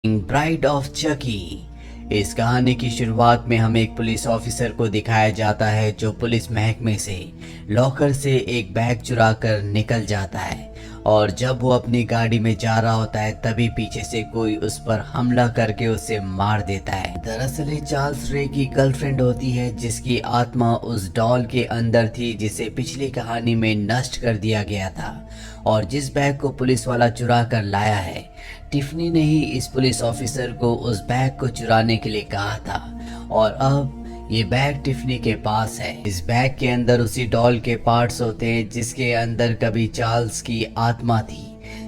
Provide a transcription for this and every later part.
Bride of Chucky. इस कहानी की शुरुआत में हमें एक पुलिस ऑफिसर को दिखाया जाता है जो पुलिस महकमे से लॉकर से एक बैग चुरा कर निकल जाता है और जब वो अपनी गाड़ी में जा रहा होता है तभी पीछे से कोई उस पर हमला करके उसे मार देता है। दरअसल ये चार्ल्स रे की गर्लफ्रेंड होती है जिसकी आत्मा उस डॉल के अंदर थी जिसे पिछली कहानी में नष्ट कर दिया गया था और जिस बैग को पुलिस वाला चुरा कर लाया है टिफनी ने ही इस पुलिस ऑफिसर को उस बैग को चुराने के लिए कहा था और अब ये बैग टिफनी के पास है। इस बैग के अंदर उसी डॉल के पार्ट्स होते हैं जिसके अंदर कभी चार्ल्स की आत्मा थी,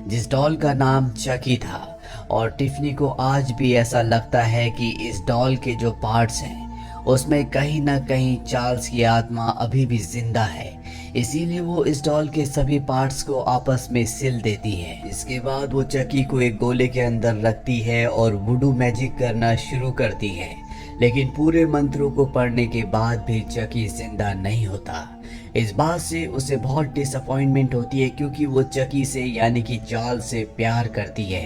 जिस डॉल का नाम चकी था। और टिफनी को आज भी ऐसा लगता है कि इस डॉल के जो पार्ट्स हैं उसमें कहीं ना कहीं चार्ल्स की आत्मा अभी भी जिंदा है, इसीलिए वो इस डॉल के सभी पार्ट्स को आपस में सिल देती है। इसके बाद वो चकी को एक गोले के अंदर रखती है और वुडू मैजिक करना शुरू करती है, लेकिन पूरे मंत्रों को पढ़ने के बाद भी चकी जिंदा नहीं होता। इस बात से उसे बहुत डिसअपॉइंटमेंट होती है क्योंकि वो चकी से यानी कि चार्ल्स से प्यार करती है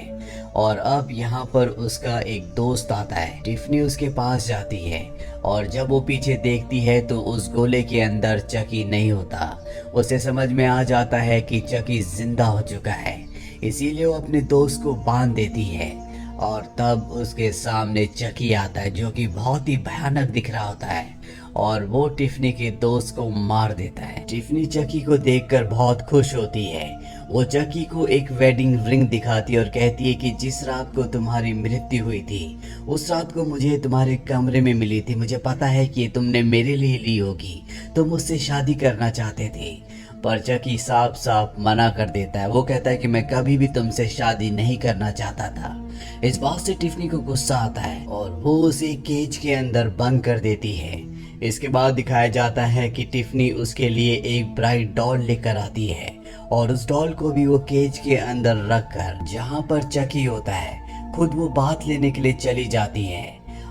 और अब यहाँ पर उसका एक दोस्त आता है। टिफनी उसके पास जाती है और जब वो पीछे देखती है तो उस गोले के अंदर चकी नहीं होता। उसे समझ में आ जाता है कि चकी जिंदा हो चुका है, इसीलिए वो अपने दोस्त को बांध देती है और तब उसके सामने चकी आता है जो कि बहुत ही भयानक दिख रहा होता है और वो टिफनी के दोस्त को मार देता है। टिफनी चकी को देखकर बहुत खुश होती है। वो चकी को एक वेडिंग रिंग दिखाती है और कहती है कि जिस रात को तुम्हारी मृत्यु हुई थी उस रात को मुझे तुम्हारे कमरे में मिली थी। मुझे पता है कि तुमने मेरे लिए ली होगी, तुम मुझसे शादी करना चाहते थे। पर चकी साफ साफ मना कर देता है। वो कहता है कि मैं कभी भी तुमसे शादी नहीं करना चाहता था। इस बात से टिफनी को गुस्सा आता है और वो उसे केज के अंदर बंद कर देती है। इसके बाद दिखाया जाता है कि टिफनी उसके लिए एक ब्राइड डॉल लेकर आती है और उस डॉल को भी वो केज के अंदर रखकर जहाँ पर चकी होता है खुद वो बात लेने के लिए चली जाती है।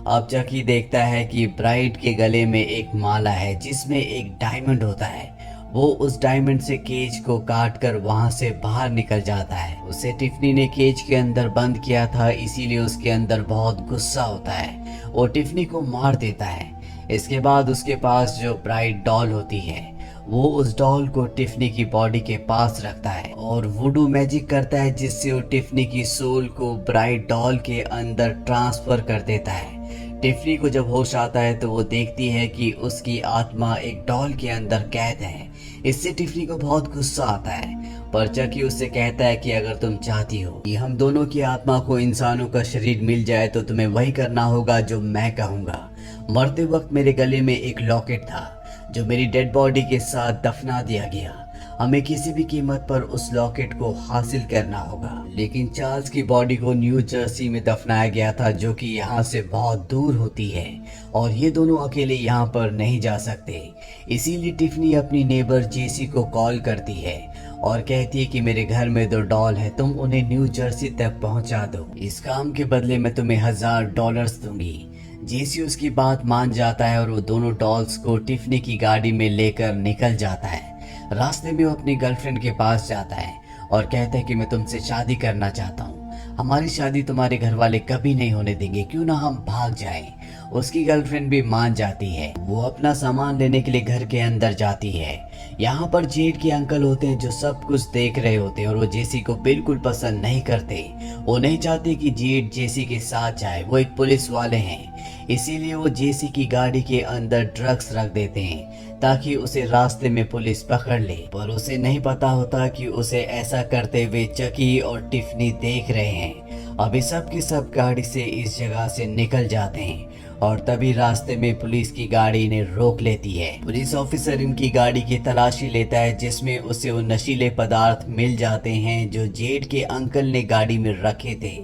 अब चकी देखता है कि ब्राइड के गले में एक माला है जिसमें एक डायमंड होता है। वो उस डायमंड से केज को काट कर वहां से बाहर निकल जाता है। उसे टिफनी ने केज के अंदर बंद किया था, इसीलिए उसके अंदर बहुत गुस्सा होता है। वो टिफनी को मार देता है। इसके बाद उसके पास जो ब्राइड डॉल होती है वो उस डॉल को टिफनी की बॉडी के पास रखता है और वुडू मैजिक करता है जिससे वो टिफनी की सोल को ब्राइड डॉल के अंदर ट्रांसफर कर देता है। टिफनी को जब होश आता है तो वो देखती है कि उसकी आत्मा एक डॉल के अंदर कैद है। इससे टिफनी को बहुत गुस्सा आता है, पर चकी उससे कहता है कि अगर तुम चाहती हो कि हम दोनों की आत्मा को इंसानों का शरीर मिल जाए तो तुम्हें वही करना होगा जो मैं कहूँगा। मरते वक्त मेरे गले में एक लॉकेट था जो मेरी डेड बॉडी के साथ दफना दिया गया। हमें किसी भी कीमत पर उस लॉकेट को हासिल करना होगा। लेकिन चार्ल्स की बॉडी को न्यू जर्सी में दफनाया गया था जो कि यहाँ से बहुत दूर होती है और ये दोनों अकेले यहाँ पर नहीं जा सकते। इसीलिए टिफनी अपनी नेबर जेसी को कॉल करती है और कहती है कि मेरे घर में 2 डॉल है, तुम उन्हें न्यू जर्सी तक पहुँचा दो। इस काम के बदले मैं तुम्हें $1000 दूंगी। जेसी उसकी बात मान जाता है और वो दोनों डॉल्स को टिफनी की गाड़ी में लेकर निकल जाता है। रास्ते में वो अपनी गर्लफ्रेंड के पास जाता है और कहता है कि मैं तुमसे शादी करना चाहता हूँ, हमारी शादी तुम्हारे घर वाले कभी नहीं होने देंगे, क्यों ना हम भाग जाएं। उसकी गर्लफ्रेंड भी मान जाती है। वो अपना सामान लेने के लिए घर के अंदर जाती है। यहाँ पर जेड के अंकल होते हैं जो सब कुछ देख रहे होते हैं और वो जेसी को बिल्कुल पसंद नहीं करते। वो नहीं चाहते कि जेड जेसी के साथ जाए, वो एक पुलिस वाले हैं, इसीलिए वो जेसी की गाड़ी के अंदर ड्रग्स रख देते हैं ताकि उसे रास्ते में पुलिस पकड़ ले। पर उसे नहीं पता होता कि उसे ऐसा करते हुए चकी और टिफनी देख रहे हैं। अभी सब के सब गाड़ी से इस जगह से निकल जाते हैं और तभी रास्ते में पुलिस की गाड़ी इन्हें रोक लेती है। पुलिस ऑफिसर इनकी गाड़ी की तलाशी लेता है जिसमें उसे वो नशीले पदार्थ मिल जाते हैं जो जेड के अंकल ने गाड़ी में रखे थे।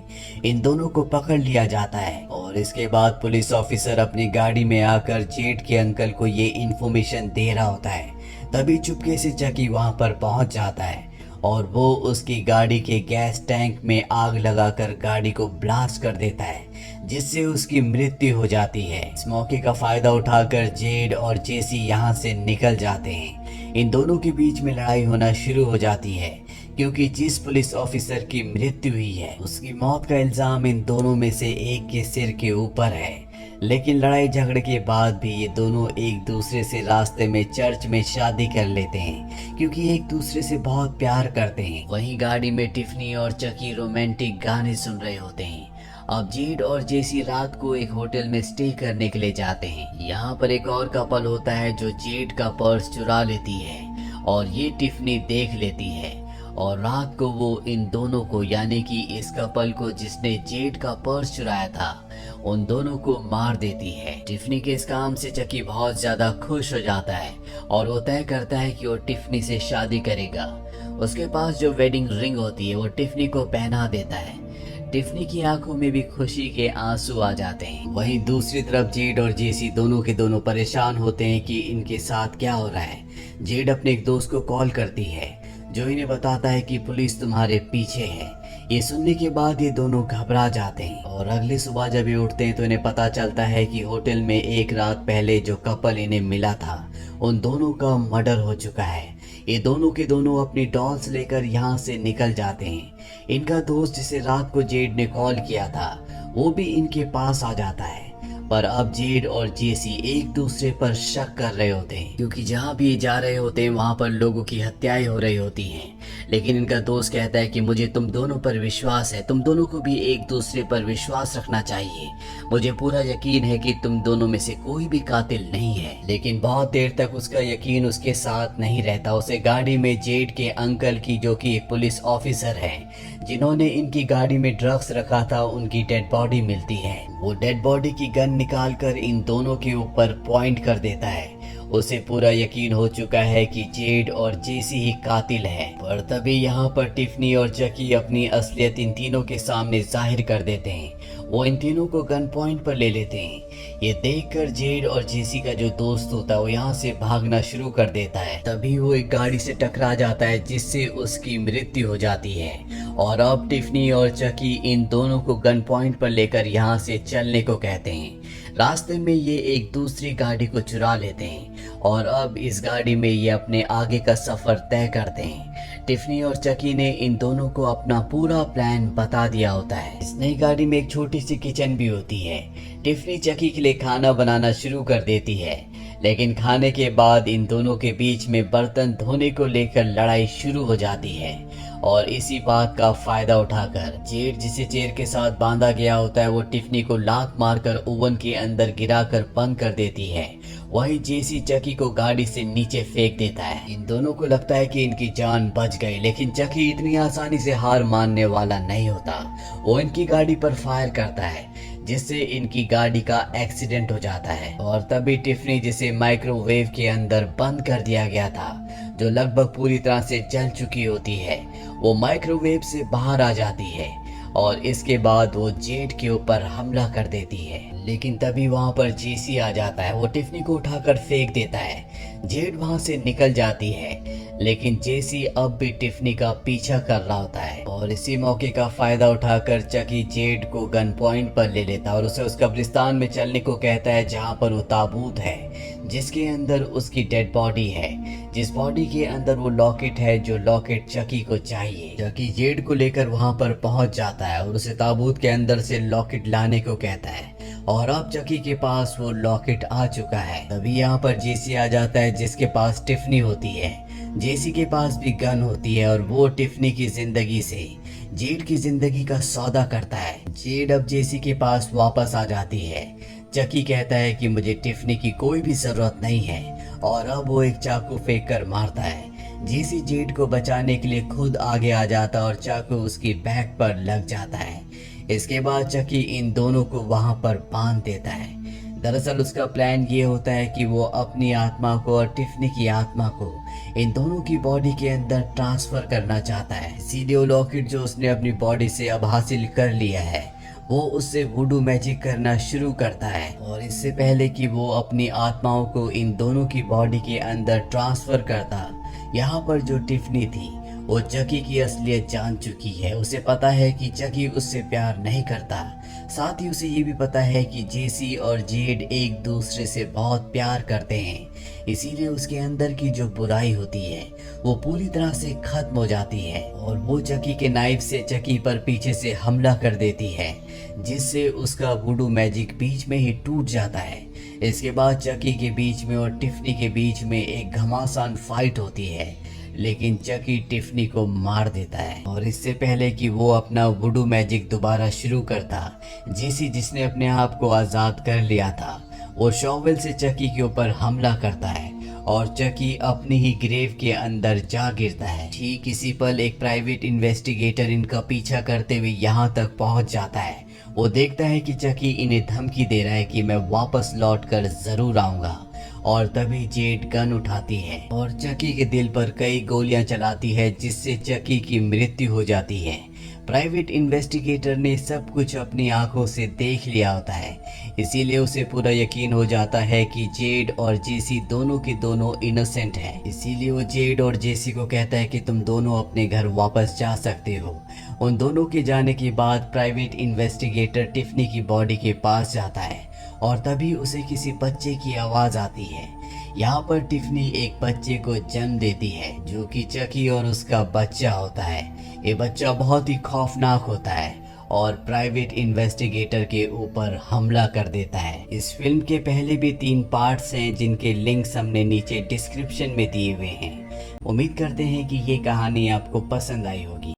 इन दोनों को पकड़ लिया जाता है और इसके बाद पुलिस ऑफिसर अपनी गाड़ी में आकर जेड के अंकल को ये इन्फॉर्मेशन दे रहा होता है। तभी चुपके से चकी वहां पर पहुंच जाता है और वो उसकी गाड़ी के गैस टैंक में आग लगाकर गाड़ी को ब्लास्ट कर देता है जिससे उसकी मृत्यु हो जाती है। इस मौके का फायदा उठाकर जेड और जेसी यहाँ से निकल जाते हैं। इन दोनों के बीच में लड़ाई होना शुरू हो जाती है क्योंकि जिस पुलिस ऑफिसर की मृत्यु हुई है उसकी मौत का इल्जाम इन दोनों में से एक के सिर के ऊपर है। लेकिन लड़ाई झगड़े के बाद भी ये दोनों एक दूसरे से रास्ते में चर्च में शादी कर लेते हैं, क्योंकि एक दूसरे से बहुत प्यार करते हैं। वहीं गाड़ी में टिफनी और चकी रोमांटिक गाने सुन रहे होते हैं। अब जेड और जेसी रात को एक होटल में स्टे करने के लिए जाते हैं। यहाँ पर एक और कपल होता है जो जेड का पर्स चुरा लेती है और ये टिफनी देख लेती है और रात को वो इन दोनों को, यानी कि इस कपल को जिसने जेड का पर्स चुराया था, उन दोनों को मार देती है। टिफनी के इस काम से चकी बहुत ज्यादा खुश हो जाता है और वो तय करता है कि वो टिफनी से शादी करेगा। उसके पास जो वेडिंग रिंग होती है वो टिफनी को पहना देता है। टिफनी की आंखों में भी खुशी के आंसू आ जाते हैं। वहीं दूसरी तरफ जेड और जेसी दोनों के दोनों परेशान होते हैं कि इनके साथ क्या हो रहा है। जेड अपने एक दोस्त को कॉल करती है जो इन्हें बताता है कि पुलिस तुम्हारे पीछे है। ये सुनने के बाद ये दोनों घबरा जाते हैं और अगली सुबह जब ये उठते हैं तो इन्हें पता चलता है कि होटल में एक रात पहले जो कपल इन्हें मिला था उन दोनों का मर्डर हो चुका है। ये दोनों के दोनों अपनी डॉल्स लेकर यहाँ से निकल जाते हैं। इनका दोस्त जिसे रात को जेड ने कॉल किया था वो भी इनके पास आ जाता है, पर अब जेड और जेसी एक दूसरे पर शक कर रहे होते हैं, क्योंकि जहाँ भी ये जा रहे होते हैं वहाँ पर लोगों की हत्याएं हो रही होती हैं। लेकिन इनका दोस्त कहता है कि मुझे तुम दोनों पर विश्वास है, तुम दोनों को भी एक दूसरे पर विश्वास रखना चाहिए। मुझे पूरा यकीन है कि तुम दोनों में से कोई भी कातिल नहीं है। लेकिन बहुत देर तक उसका यकीन उसके साथ नहीं रहता। उसे गाड़ी में जेड के अंकल की, जो कि एक पुलिस ऑफिसर है जिन्होंने इनकी गाड़ी में ड्रग्स रखा था, उनकी डेड बॉडी मिलती है। वो डेड बॉडी की गन निकालकर इन दोनों के ऊपर पॉइंट कर देता है। उसे पूरा यकीन हो चुका है कि जेड और जेसी ही कातिल है। पर तभी यहाँ पर टिफनी और चकी अपनी असलियत इन तीनों के सामने जाहिर कर देते हैं। वो इन तीनों को गन पॉइंट पर ले लेते हैं। ये देखकर जेड और जेसी का जो दोस्त होता है वो यहाँ से भागना शुरू कर देता है। तभी वो एक गाड़ी से टकरा जाता है जिससे उसकी मृत्यु हो जाती है। और अब टिफनी और चकी इन दोनों को गन पॉइंट पर लेकर यहाँ से चलने को कहते हैं। रास्ते में ये एक दूसरी गाड़ी को चुरा लेते हैं और अब इस गाड़ी में ये अपने आगे का सफर तय करते हैं। टिफनी और चकी ने इन दोनों को अपना पूरा प्लान बता दिया होता है। इस नई गाड़ी में एक छोटी सी किचन भी होती है। टिफनी चकी के लिए खाना बनाना शुरू कर देती है, लेकिन खाने के बाद इन दोनों के बीच में बर्तन धोने को लेकर लड़ाई शुरू हो जाती है। और इसी बात का फायदा उठाकर जेड, जिसे चेयर के साथ बांधा गया होता है, वो टिफनी को लात मारकर ओवन के अंदर गिराकर बंद कर देती है। वही जेसी चकी को गाड़ी से नीचे फेंक देता है। इन दोनों को लगता है कि इनकी जान बच गई, लेकिन चकी इतनी आसानी से हार मानने वाला नहीं होता। वो इनकी गाड़ी पर फायर करता है जिससे इनकी गाड़ी का एक्सीडेंट हो जाता है। और तभी टिफनी, जिसे माइक्रोवेव के अंदर बंद कर दिया गया था, जो लगभग पूरी तरह से जल चुकी होती है, वो माइक्रोवेव से बाहर आ जाती है और इसके बाद वो जेड के ऊपर हमला कर देती है। लेकिन तभी वहां पर जेसी आ जाता है। वो टिफनी को उठाकर फेंक देता है। जेड वहां से निकल जाती है, लेकिन जेसी अब भी टिफनी का पीछा कर रहा होता है। और इसी मौके का फायदा उठाकर चकी जेड को गन पॉइंट पर ले लेता है और उसे उस कब्रिस्तान में चलने को कहता है जहां पर वो ताबूत है जिसके अंदर उसकी डेड बॉडी है, जिस बॉडी के अंदर वो लॉकेट है, जो लॉकेट चकी को चाहिए। चकी जेड को लेकर वहां पर पहुंच जाता है और उसे ताबूत के अंदर से लॉकेट लाने को कहता है। और अब चकी के पास वो लॉकेट आ चुका है। तभी यहाँ पर जेसी आ जाता है जिसके पास टिफनी होती है। जेसी के पास भी गन होती है और वो टिफनी की जिंदगी से जेड की जिंदगी का सौदा करता है। जेड अब जेसी के पास वापस आ जाती है। चकी कहता है कि मुझे टिफनी की कोई भी जरूरत नहीं है और अब वो एक चाकू फेंक कर मारता है। जेसी जेड को बचाने के लिए खुद आगे आ जाता और चाकू उसकी बैक पर लग जाता है। इसके बाद चकी इन दोनों को वहां पर बांध देता है। दरअसल उसका प्लान ये होता है कि वो अपनी आत्मा को और टिफनी की आत्मा को इन दोनों की बॉडी के अंदर ट्रांसफर करना चाहता है। इसीलिए वो लॉकेट जो उसने अपनी बॉडी से अब हासिल कर लिया है, वो उससे वुडू मैजिक करना शुरू करता है। और इससे पहले कि वो अपनी आत्माओं को इन दोनों की बॉडी के अंदर ट्रांसफर करता, यहाँ पर जो टिफनी थी वो चकी की असलियत जान चुकी है। उसे पता है कि चकी उससे प्यार नहीं करता, साथ ही उसे ये भी पता है कि जेसी और जेड एक दूसरे से बहुत प्यार करते हैं, इसीलिए उसके अंदर की जो बुराई होती है वो पूरी तरह से खत्म हो जाती है और वो चकी के नाइफ से चकी पर पीछे से हमला कर देती है, जिससे उसका वुडू मैजिक बीच में ही टूट जाता है। इसके बाद चकी के बीच में और टिफनी के बीच में एक घमासान फाइट होती है, लेकिन चकी टिफनी को मार देता है। और इससे पहले कि वो अपना वुडू मैजिक दोबारा शुरू करता, जेसी जिसने अपने आप को आज़ाद कर लिया था, वो शॉवेल से चकी के ऊपर हमला करता है और चकी अपनी ही ग्रेव के अंदर जा गिरता है। ठीक इसी पल एक प्राइवेट इन्वेस्टिगेटर इनका पीछा करते हुए यहाँ तक पहुँच जाता है। वो देखता है कि चकी इन्हें धमकी दे रहा है कि मैं वापस लौट कर जरूर आऊंगा, और तभी जेड गन उठाती है और चकी के दिल पर कई गोलियां चलाती है, जिससे चकी की मृत्यु हो जाती है। प्राइवेट इन्वेस्टिगेटर ने सब कुछ अपनी आंखों से देख लिया होता है, इसीलिए उसे पूरा यकीन हो जाता है कि जेड और जेसी दोनों के दोनों इनोसेंट हैं। इसीलिए वो जेड और जेसी को कहता है कि तुम दोनों अपने घर वापस जा सकते हो। उन दोनों के जाने के बाद प्राइवेट इन्वेस्टिगेटर टिफनी की बॉडी के पास जाता है और तभी उसे किसी बच्चे की आवाज़ आती है। यहाँ पर टिफनी एक बच्चे को जन्म देती है, जो कि चकी और उसका बच्चा होता है। ये बच्चा बहुत ही खौफनाक होता है और प्राइवेट इन्वेस्टिगेटर के ऊपर हमला कर देता है। इस फिल्म के पहले भी 3 पार्ट्स हैं, जिनके लिंक्स हमने नीचे डिस्क्रिप्शन में दिए हुए हैं। उम्मीद करते हैं कि ये कहानी आपको पसंद आई होगी।